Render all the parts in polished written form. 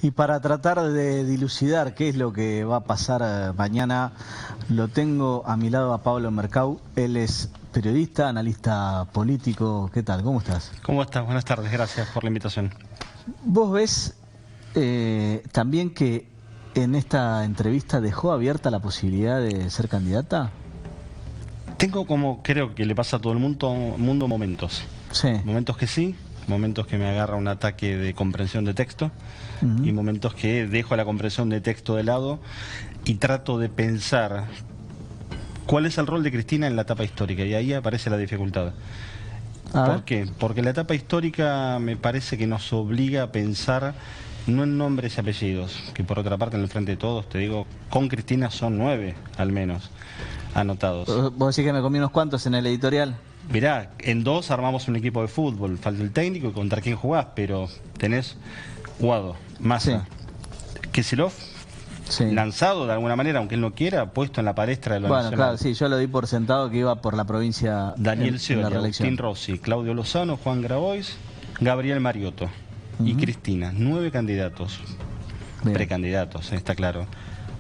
Y para tratar de dilucidar qué es lo que va a pasar mañana, lo tengo a mi lado a Pablo Mercau. Él es periodista, analista político. ¿Qué tal? ¿Cómo estás? ¿Cómo estás? Buenas tardes, gracias por la invitación. ¿Vos ves también que en esta entrevista dejó abierta la posibilidad de ser candidata? Tengo, como creo que le pasa a todo el mundo momentos. Sí. Momentos que sí, momentos que me agarra un ataque de comprensión de texto y momentos que dejo la comprensión de texto de lado y trato de pensar cuál es el rol de Cristina en la etapa histórica, y ahí aparece la dificultad. ¿Por qué? Porque la etapa histórica me parece que nos obliga a pensar no en nombres y apellidos, que por otra parte en el Frente de Todos, te digo, con Cristina son 9 al menos anotados. ¿Vos decís que me comí unos cuantos en el editorial? Mirá, en 2 armamos un equipo de fútbol, falta el técnico y contra quién jugás, pero tenés Guado, Massa, Kicillof, lanzado de alguna manera, aunque él no quiera, puesto en la palestra de lo nacional. Claro, sí, yo lo di por sentado que iba por la provincia. Daniel Scioli, la reelección. Agustín Rossi, Claudio Lozano, Juan Grabois, Gabriel Mariotto y Cristina. 9 candidatos, precandidatos, está claro,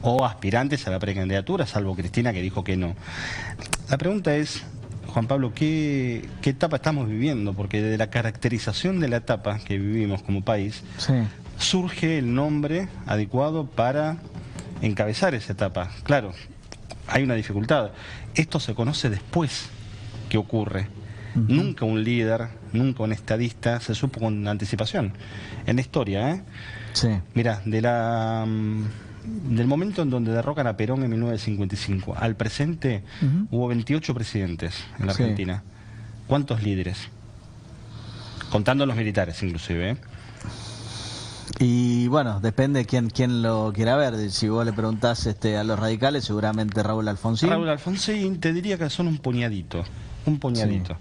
o aspirantes a la precandidatura, salvo Cristina, que dijo que no. La pregunta es, Juan Pablo, ¿qué etapa estamos viviendo? Porque de la caracterización de la etapa que vivimos como país, surge el nombre adecuado para encabezar esa etapa. Claro, hay una dificultad. Esto se conoce después que ocurre. Nunca un líder, nunca un estadista se supo con anticipación. En la historia, ¿eh? Sí. Mirá, del momento en donde derrocan a Perón en 1955 al presente, hubo 28 presidentes en la Argentina. ¿Cuántos líderes? Contando los militares, inclusive, ¿eh? Y bueno, depende quién lo quiera ver. Si vos le preguntás a los radicales, seguramente Raúl Alfonsín. Raúl Alfonsín, te diría que son un puñadito. Un puñadito. Sí.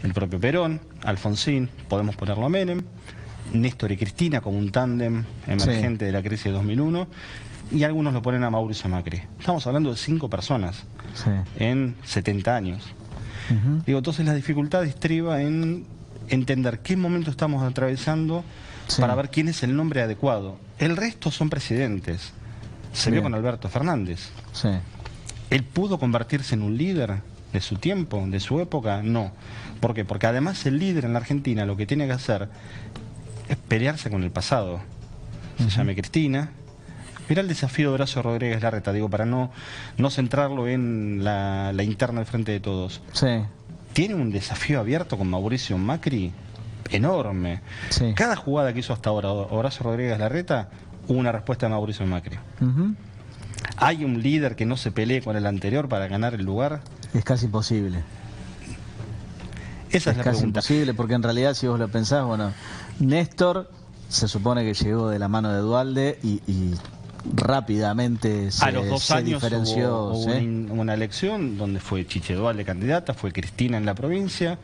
El propio Perón, Alfonsín, podemos ponerlo a Menem, Néstor y Cristina como un tándem emergente de la crisis de 2001, y algunos lo ponen a Mauricio Macri. Estamos hablando de 5 personas en 70 años. Digo, entonces la dificultad estriba en entender qué momento estamos atravesando para ver quién es el nombre adecuado. El resto son presidentes. Se vio con Alberto Fernández. ¿Él pudo convertirse en un líder de su tiempo, de su época? No. ¿Por qué? Porque además el líder en la Argentina lo que tiene que hacer es pelearse con el pasado. Se llame Cristina. Mirá el desafío de Horacio Rodríguez Larreta, digo, para no centrarlo en la interna del Frente de Todos. Tiene un desafío abierto con Mauricio Macri enorme. Cada jugada que hizo hasta ahora Horacio Rodríguez Larreta, hubo una respuesta de Mauricio Macri. ¿Hay un líder que no se pelee con el anterior para ganar el lugar? Es casi imposible. Esa es la casi pregunta. Imposible, porque en realidad, si vos lo pensás, bueno, Néstor se supone que llegó de la mano de Duhalde y rápidamente a los 2 años diferenció. Hubo una elección donde fue Chiche Duhalde candidata, fue Cristina en la provincia,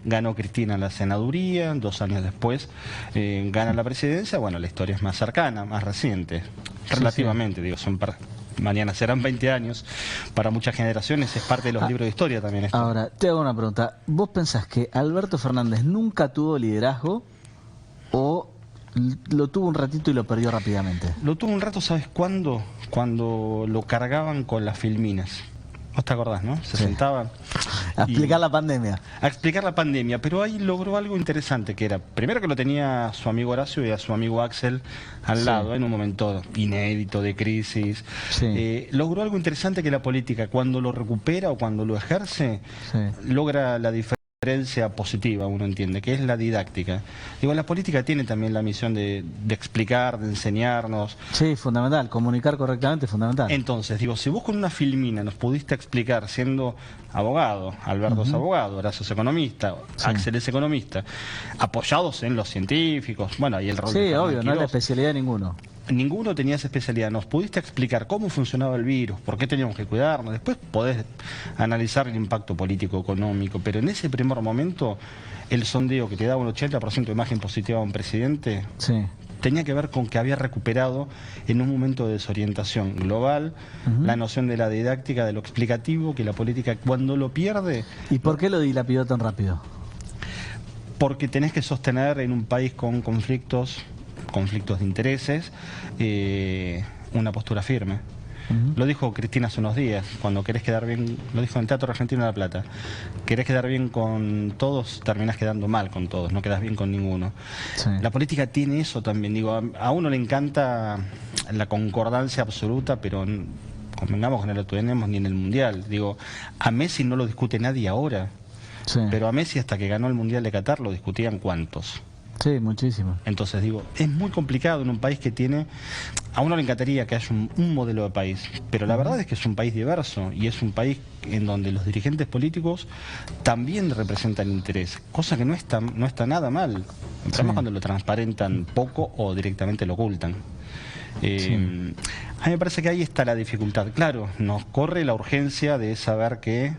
ganó Cristina en la senaduría, 2 años después gana la presidencia. Bueno, la historia es más cercana, más reciente, relativamente, digo, mañana serán 20 años, para muchas generaciones es parte de los libros de historia también esto. Ahora, te hago una pregunta, ¿vos pensás que Alberto Fernández nunca tuvo liderazgo o lo tuvo un ratito y lo perdió rápidamente? Lo tuvo un rato, ¿sabes cuándo? Cuando lo cargaban con las filminas. ¿Vos te acordás, no? Se sentaban a explicar la pandemia. A explicar la pandemia, pero ahí logró algo interesante, que era, primero que lo tenía a su amigo Horacio y a su amigo Axel al lado, en un momento inédito de crisis. Logró algo interesante que la política, cuando lo recupera o cuando lo ejerce, logra la diferencia positiva, uno entiende, que es la didáctica. Digo, la política tiene también la misión de explicar, de enseñarnos. Sí, fundamental, comunicar correctamente es fundamental. Entonces, digo, si vos con una filmina nos pudiste explicar, siendo abogado, Alberto es abogado, Horacio es economista, Axel es economista, apoyados en los científicos, bueno, ahí el rol de obvio, Quirós, no es la especialidad de ninguno. Ninguno tenía esa especialidad. Nos pudiste explicar cómo funcionaba el virus, por qué teníamos que cuidarnos. Después podés analizar el impacto político, económico, pero en ese primer momento el sondeo que te daba un 80% de imagen positiva a un presidente tenía que ver con que había recuperado en un momento de desorientación global la noción de la didáctica, de lo explicativo, que la política cuando lo pierde... ¿Y por qué lo dilapidó tan rápido? Porque tenés que sostener en un país con conflictos conflictos de intereses, una postura firme. Lo dijo Cristina hace unos días, cuando querés quedar bien, lo dijo en el Teatro Argentino de La Plata, querés quedar bien con todos, terminás quedando mal con todos, no quedás bien con ninguno. Sí. La política tiene eso también, digo, a uno le encanta la concordancia absoluta, pero convengamos que no lo tenemos ni en el Mundial. Digo, a Messi no lo discute nadie ahora, sí, pero a Messi hasta que ganó el Mundial de Qatar lo discutían ¿cuántos? Sí, muchísimo. Entonces digo, es muy complicado en un país que tiene... A uno le encantaría que haya un modelo de país, pero la verdad es que es un país diverso y es un país en donde los dirigentes políticos también representan interés, cosa que no está nada mal. El problema es cuando lo transparentan poco o directamente lo ocultan. Sí. A mí me parece que ahí está la dificultad. Claro, nos corre la urgencia de saber que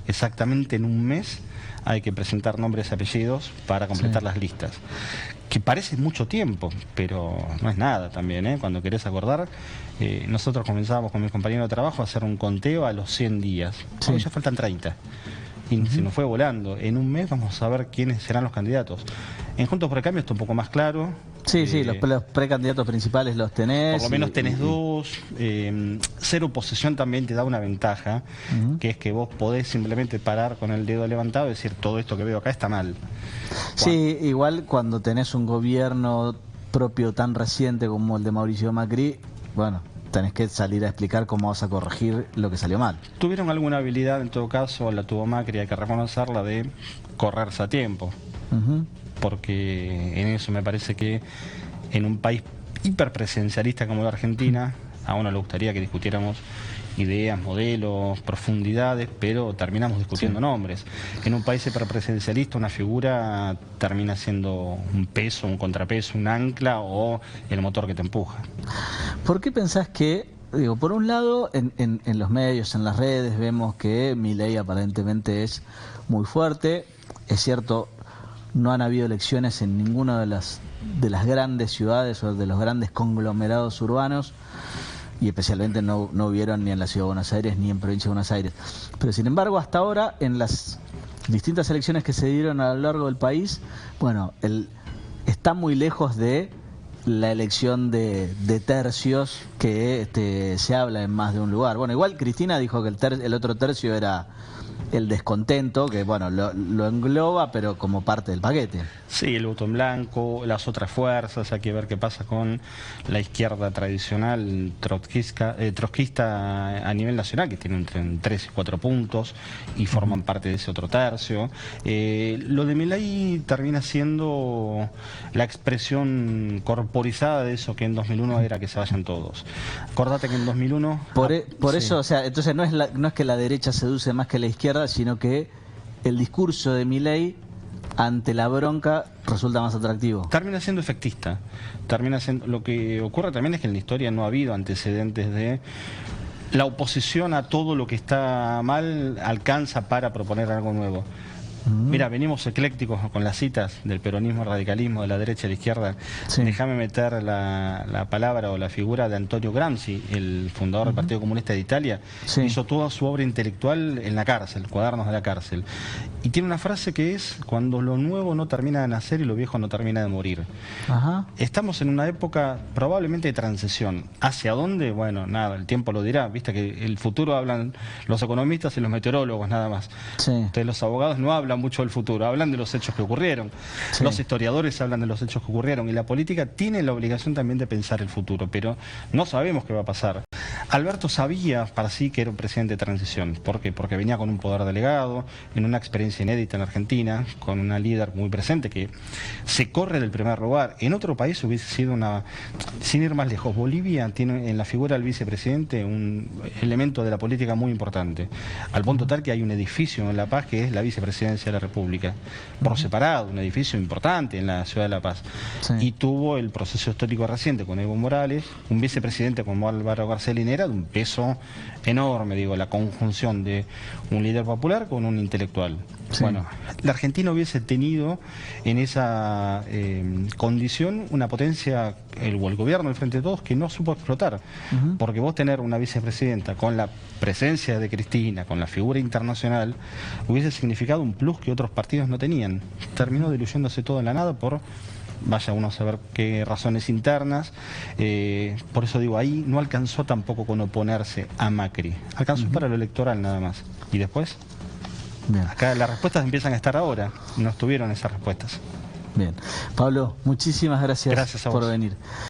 exactamente en un mes hay que presentar nombres y apellidos para completar las listas. Que parece mucho tiempo, pero no es nada también, ¿eh? Cuando querés acordar, nosotros comenzábamos con mis compañeros de trabajo a hacer un conteo a los 100 días. Hoy ya faltan 30. Y se nos fue volando. En un mes vamos a ver quiénes serán los candidatos. En Juntos por el Cambio está un poco más claro. Sí, sí, los precandidatos principales los tenés. Por lo menos tenés dos. Ser oposición también te da una ventaja, que es que vos podés simplemente parar con el dedo levantado y decir, todo esto que veo acá está mal. Sí, igual cuando tenés un gobierno propio tan reciente como el de Mauricio Macri, bueno, tenés que salir a explicar cómo vas a corregir lo que salió mal. Tuvieron alguna habilidad, en todo caso, la tuvo Macri, hay que reconocerla, de correrse a tiempo. Porque en eso me parece que en un país hiperpresencialista como la Argentina, a uno le gustaría que discutiéramos ideas, modelos, profundidades, pero terminamos discutiendo nombres. En un país hiperpresencialista una figura termina siendo un peso, un contrapeso, un ancla o el motor que te empuja. ¿Por qué pensás que, digo, por un lado, en los medios, en las redes, vemos que Milei aparentemente es muy fuerte? Es cierto, no han habido elecciones en ninguna de las grandes ciudades o de los grandes conglomerados urbanos, y especialmente no hubieron ni en la Ciudad de Buenos Aires ni en Provincia de Buenos Aires. Pero sin embargo, hasta ahora, en las distintas elecciones que se dieron a lo largo del país, bueno, está muy lejos de la elección de tercios que se habla en más de un lugar. Bueno, igual Cristina dijo que el otro tercio era el descontento, que bueno, lo engloba, pero como parte del paquete. Sí, el voto en blanco, las otras fuerzas, hay que ver qué pasa con la izquierda tradicional trotskista a nivel nacional, que tiene entre 3 y 4 puntos y forman parte de ese otro tercio. Lo de Milei termina siendo la expresión corporizada de eso que en 2001 era que se vayan todos. Acordate que en 2001... Por eso, o sea, entonces no es que la derecha seduce más que la izquierda, sino que el discurso de Milei ante la bronca resulta más atractivo. Termina siendo efectista. Lo que ocurre también es que en la historia no ha habido antecedentes de la oposición a todo lo que está mal alcanza para proponer algo nuevo. Mira, venimos eclécticos con las citas del peronismo, radicalismo, de la derecha y la izquierda. Sí. Déjame meter la palabra o la figura de Antonio Gramsci, el fundador del Partido Comunista de Italia. Sí. Hizo toda su obra intelectual en la cárcel, cuadernos de la cárcel. Y tiene una frase que es: cuando lo nuevo no termina de nacer y lo viejo no termina de morir. Estamos en una época probablemente de transición. ¿Hacia dónde? Bueno, nada, el tiempo lo dirá. Viste que el futuro hablan los economistas y los meteorólogos, nada más. Sí. Entonces los abogados no hablan mucho del futuro, hablan de los hechos que ocurrieron. Sí. Los historiadores hablan de los hechos que ocurrieron, y la política tiene la obligación también de pensar el futuro, pero no sabemos qué va a pasar. Alberto sabía para sí que era un presidente de transición. ¿Por qué? Porque venía con un poder delegado, en una experiencia inédita en Argentina, con una líder muy presente que se corre del primer lugar. En otro país hubiese sido sin ir más lejos, Bolivia tiene en la figura del vicepresidente un elemento de la política muy importante, al punto tal que hay un edificio en La Paz que es la vicepresidencia de la República, por separado, un edificio importante en la ciudad de La Paz. Sí. Y tuvo el proceso histórico reciente con Evo Morales, un vicepresidente como Álvaro García Linera, de un peso enorme, digo, la conjunción de un líder popular con un intelectual. Sí. Bueno, la Argentina hubiese tenido en esa condición una potencia, o el gobierno del Frente de Todos, que no supo explotar. Porque vos tener una vicepresidenta con la presencia de Cristina, con la figura internacional, hubiese significado un plus que otros partidos no tenían. Terminó diluyéndose todo en la nada por vaya uno a saber qué razones internas. Por eso digo, ahí no alcanzó tampoco con oponerse a Macri, alcanzó para lo electoral nada más. ¿Y después? Bien. Acá las respuestas empiezan a estar ahora, no estuvieron esas respuestas. Bien. Pablo, muchísimas gracias Gracias a por vos. venir.